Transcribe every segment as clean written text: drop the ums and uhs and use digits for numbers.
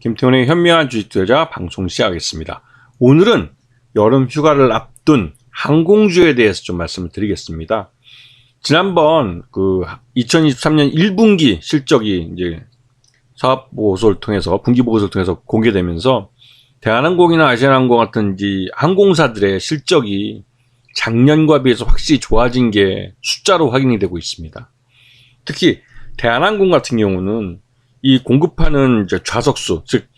김태훈의 현명한 주식 투자 방송 시작하겠습니다. 오늘은 여름 휴가를 앞둔 항공주에 대해서 좀 말씀을 드리겠습니다. 지난번 2023년 1분기 실적이 이제 사업보고서를 통해서 분기보고서를 통해서 공개되면서 대한항공이나 아시아나항공 같은 이 항공사들의 실적이 작년과 비해서 확실히 좋아진 게 숫자로 확인이 되고 있습니다. 특히 대한항공 같은 경우는 이 공급하는 좌석수, 즉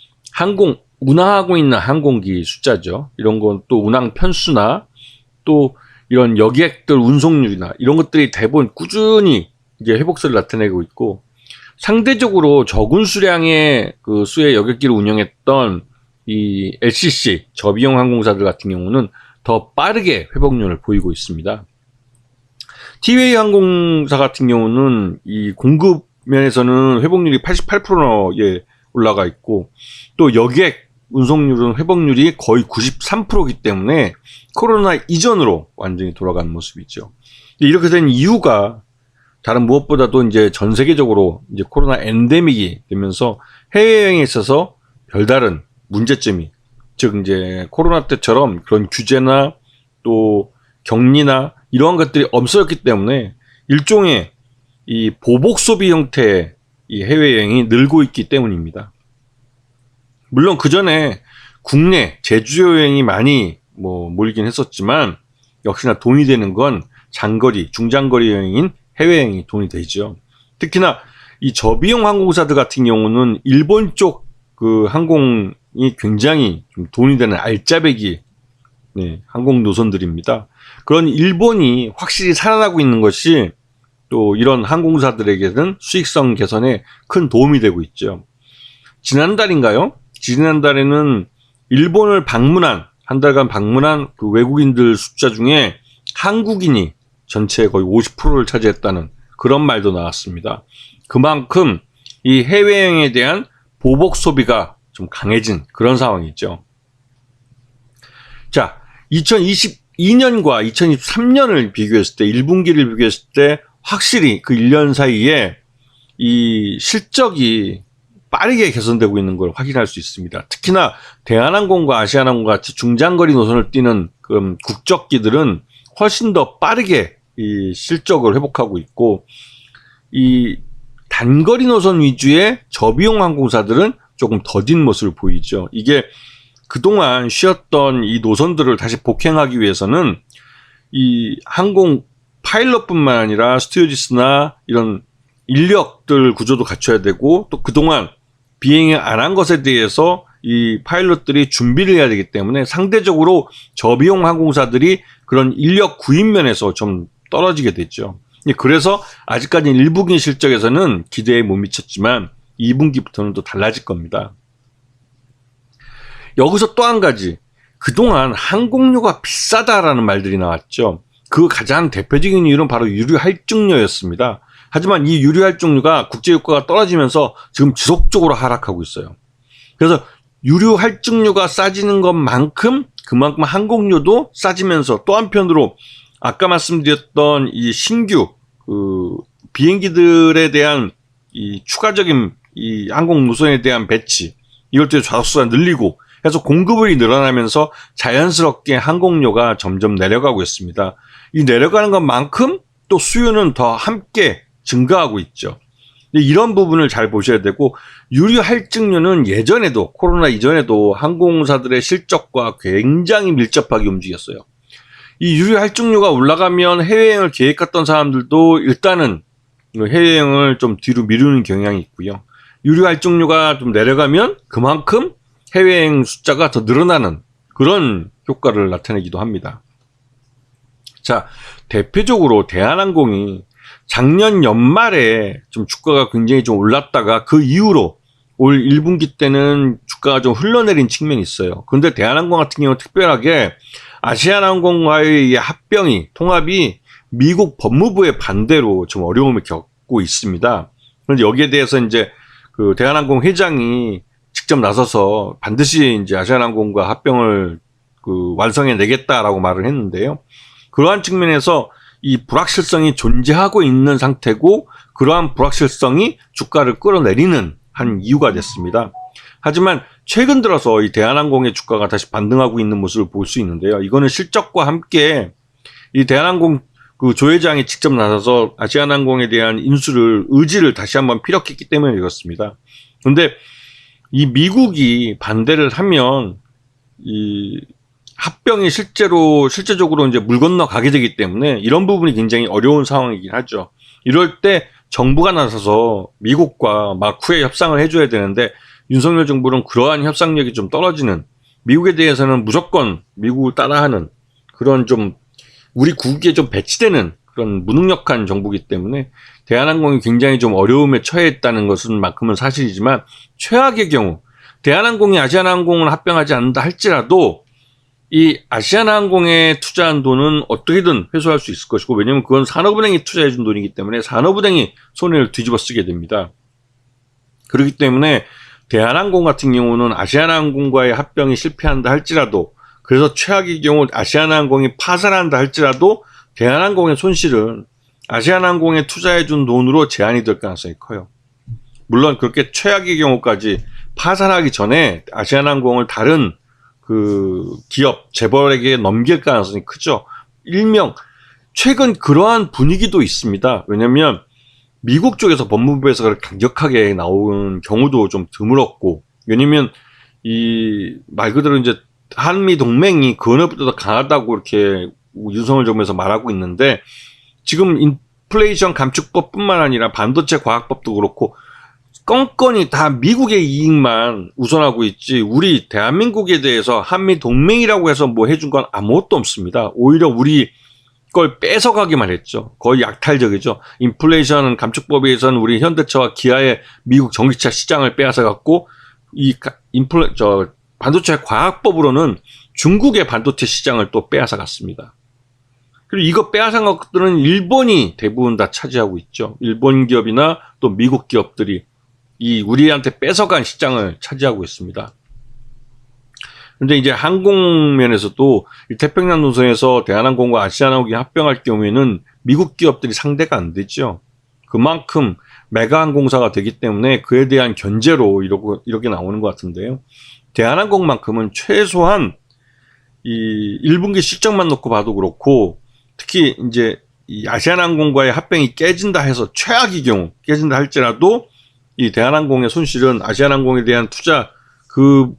운항하고 있는 항공기 숫자죠. 이런 건 또 운항 편수나 또 이런 여객들 운송률이나 이런 것들이 대부분 꾸준히 이제 회복세를 나타내고 있고, 상대적으로 적은 수량의 수의 여객기를 운영했던 이 LCC 저비용 항공사들 같은 경우는 더 빠르게 회복률을 보이고 있습니다. 티웨이 항공사 같은 경우는 이 공급 면에서는 회복률이 88%에 올라가 있고, 또 여객 운송률은 회복률이 거의 93%이기 때문에 코로나 이전으로 완전히 돌아간 모습이죠. 이렇게 된 이유가 다른 무엇보다도 이제 전 세계적으로 이제 코로나 엔데믹이 되면서 해외여행에 있어서 별다른 문제점이, 즉 이제 코로나 때처럼 그런 규제나 또 격리나 이러한 것들이 없어졌기 때문에 일종의 이 보복 소비 형태의 이 해외여행이 늘고 있기 때문입니다. 물론 그 전에 국내 제주 여행이 많이 몰리긴 했었지만, 역시나 돈이 되는 건 장거리, 중장거리 여행인 해외여행이 돈이 되죠. 특히나 이 저비용 항공사들 같은 경우는 일본 쪽 항공이 굉장히 좀 돈이 되는 알짜배기 항공 노선들입니다. 그런 일본이 확실히 살아나고 있는 것이 또 이런 항공사들에게는 수익성 개선에 큰 도움이 되고 있죠. 지난달인가요? 지난달에는 일본을 한 달간 방문한 그 외국인들 숫자 중에 한국인이 전체의 거의 50%를 차지했다는 그런 말도 나왔습니다. 그만큼 이 해외여행에 대한 보복 소비가 좀 강해진 그런 상황이죠. 자, 2022년과 2023년을 비교했을 때, 1분기를 비교했을 때 확실히 그 1년 사이에 이 실적이 빠르게 개선되고 있는 걸 확인할 수 있습니다. 특히나 대한항공과 아시아나항공 같이 중장거리 노선을 띄는 국적기들은 훨씬 더 빠르게 이 실적을 회복하고 있고, 이 단거리 노선 위주의 저비용 항공사들은 조금 더딘 모습을 보이죠. 이게 그동안 쉬었던 이 노선들을 다시 복행하기 위해서는 이 항공 파일럿뿐만 아니라 스튜어디스나 이런 인력들 구조도 갖춰야 되고, 또 그동안 비행을 안 한 것에 대해서 이 파일럿들이 준비를 해야 되기 때문에 상대적으로 저비용 항공사들이 그런 인력 구입 면에서 좀 떨어지게 됐죠. 그래서 아직까지는 1분기 실적에서는 기대에 못 미쳤지만 2분기부터는 또 달라질 겁니다. 여기서 또 한 가지, 그동안 항공료가 비싸다라는 말들이 나왔죠. 그 가장 대표적인 이유는 바로 유류 할증료였습니다. 하지만 이 유류 할증료가 국제유가가 떨어지면서 지금 지속적으로 하락하고 있어요. 그래서 유류 할증료가 싸지는 것만큼 그만큼 항공료도 싸지면서, 또 한편으로 아까 말씀드렸던 이 신규 비행기들에 대한 이 추가적인 이 항공 노선에 대한 배치, 이걸 때문에 좌석수가 늘리고 해서 공급이 늘어나면서 자연스럽게 항공료가 점점 내려가고 있습니다. 이 내려가는 것만큼 또 수요는 더 함께 증가하고 있죠. 이런 부분을 잘 보셔야 되고, 유류 할증료는 예전에도, 코로나 이전에도 항공사들의 실적과 굉장히 밀접하게 움직였어요. 이 유류 할증료가 올라가면 해외여행을 계획했던 사람들도 일단은 해외여행을 좀 뒤로 미루는 경향이 있고요. 유류 할증료가 좀 내려가면 그만큼 해외여행 숫자가 더 늘어나는 그런 효과를 나타내기도 합니다. 자, 대표적으로 대한항공이 작년 연말에 좀 주가가 굉장히 좀 올랐다가 그 이후로 올 1분기 때는 주가가 좀 흘러내린 측면이 있어요. 그런데 대한항공 같은 경우는 특별하게 아시아나항공과의 통합이 미국 법무부의 반대로 좀 어려움을 겪고 있습니다. 그런데 여기에 대해서 이제 대한항공 회장이 직접 나서서 반드시 이제 아시아나항공과 합병을 완성해 내겠다라고 말을 했는데요. 그러한 측면에서 이 불확실성이 존재하고 있는 상태고, 그러한 불확실성이 주가를 끌어내리는 한 이유가 됐습니다. 하지만 최근 들어서 이 대한항공의 주가가 다시 반등하고 있는 모습을 볼 수 있는데요. 이거는 실적과 함께 이 대한항공 그 조 회장이 직접 나서서 아시아나항공에 대한 의지를 다시 한번 피력했기 때문에 이렇습니다. 그런데 이 미국이 반대를 하면 이 합병이 실제적으로 이제 물 건너 가게 되기 때문에 이런 부분이 굉장히 어려운 상황이긴 하죠. 이럴 때 정부가 나서서 미국과 막후에 협상을 해줘야 되는데 윤석열 정부는 그러한 협상력이 좀 떨어지는, 미국에 대해서는 무조건 미국을 따라하는 그런 좀 우리 국익에 좀 배치되는 그런 무능력한 정부이기 때문에 대한항공이 굉장히 좀 어려움에 처해 있다는 것은 만큼은 사실이지만, 최악의 경우 대한항공이 아시아나항공을 합병하지 않는다 할지라도 이 아시아나항공에 투자한 돈은 어떻게든 회수할 수 있을 것이고, 왜냐하면 그건 산업은행이 투자해 준 돈이기 때문에 산업은행이 손해를 뒤집어 쓰게 됩니다. 그렇기 때문에 대한항공 같은 경우는 아시아나항공과의 합병이 실패한다 할지라도, 그래서 최악의 경우 아시아나항공이 파산한다 할지라도 대한항공의 손실은 아시아나항공에 투자해 준 돈으로 제한이 될 가능성이 커요. 물론 그렇게 최악의 경우까지 파산하기 전에 아시아나항공을 다른 그 기업 재벌에게 넘길 가능성이 크죠. 일명 최근 그러한 분위기도 있습니다. 왜냐하면 미국 쪽에서 법무부에서 그렇게 강력하게 나오는 경우도 좀 드물었고, 왜냐면 이 말 그대로 이제 한미 동맹이 그 어느 때보다 강하다고 이렇게 윤석열 정부에서 말하고 있는데, 지금 인플레이션 감축법뿐만 아니라 반도체 과학법도 그렇고 껌껌이 다 미국의 이익만 우선하고 있지, 우리 대한민국에 대해서 한미 동맹이라고 해서 뭐 해준 건 아무것도 없습니다. 오히려 우리 걸 뺏어가기만 했죠. 거의 약탈적이죠. 인플레이션 감축법에 의해서는 우리 현대차와 기아의 미국 전기차 시장을 빼앗아갔고, 이 반도체 과학법으로는 중국의 반도체 시장을 또 빼앗아갔습니다. 그리고 이거 빼앗은 것들은 일본이 대부분 다 차지하고 있죠. 일본 기업이나 또 미국 기업들이 이 우리한테 뺏어간 시장을 차지하고 있습니다. 근데 이제 항공면에서도 이 태평양 노선에서 대한항공과 아시아나항공이 합병할 경우에는 미국 기업들이 상대가 안 되죠. 그만큼 메가 항공사가 되기 때문에 그에 대한 견제로 이렇게 나오는 것 같은데요. 대한항공만큼은 최소한 이 1분기 실적만 놓고 봐도 그렇고, 특히 이제 이 아시아나항공과의 합병이 깨진다 해서 최악의 경우 깨진다 할지라도 이 대한항공의 손실은 아시아나항공에 대한 투자 그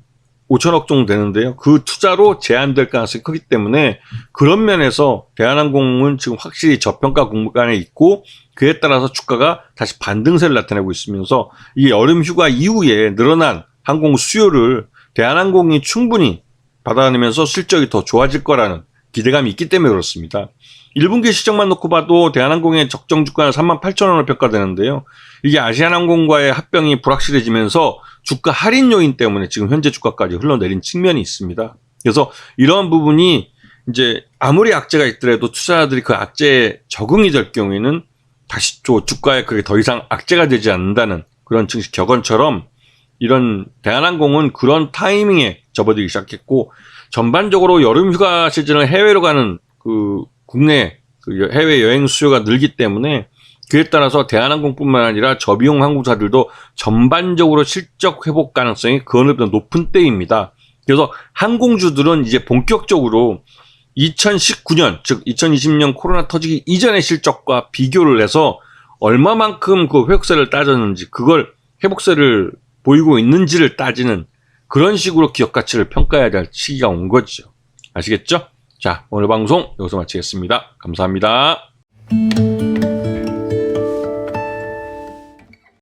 5천억 정도 되는데요. 그 투자로 제한될 가능성이 크기 때문에 그런 면에서 대한항공은 지금 확실히 저평가 구간에 있고, 그에 따라서 주가가 다시 반등세를 나타내고 있으면서 이 여름 휴가 이후에 늘어난 항공 수요를 대한항공이 충분히 받아내면서 실적이 더 좋아질 거라는 기대감이 있기 때문에 그렇습니다. 1분기 실적만 놓고 봐도 대한항공의 적정 주가는 38,000원으로 평가되는데요. 이게 아시아나항공과의 합병이 불확실해지면서 주가 할인 요인 때문에 지금 현재 주가까지 흘러내린 측면이 있습니다. 그래서 이러한 부분이 이제 아무리 악재가 있더라도 투자자들이 그 악재에 적응이 될 경우에는 다시 주가에 그게 더 이상 악재가 되지 않는다는 그런 증시 격언처럼, 이런 대한항공은 그런 타이밍에 접어들기 시작했고, 전반적으로 여름 휴가 시즌을 해외로 가는 그 국내 그 해외 여행 수요가 늘기 때문에 그에 따라서 대한항공뿐만 아니라 저비용 항공사들도 전반적으로 실적 회복 가능성이 그 어느 때보다 높은 때입니다. 그래서 항공주들은 이제 본격적으로 2019년, 즉 2020년 코로나 터지기 이전의 실적과 비교를 해서 얼마만큼 그 회복세를 따졌는지, 그걸 회복세를 보이고 있는지를 따지는 그런 식으로 기업 가치를 평가해야 될 시기가 온 거죠. 아시겠죠? 자, 오늘 방송 여기서 마치겠습니다. 감사합니다.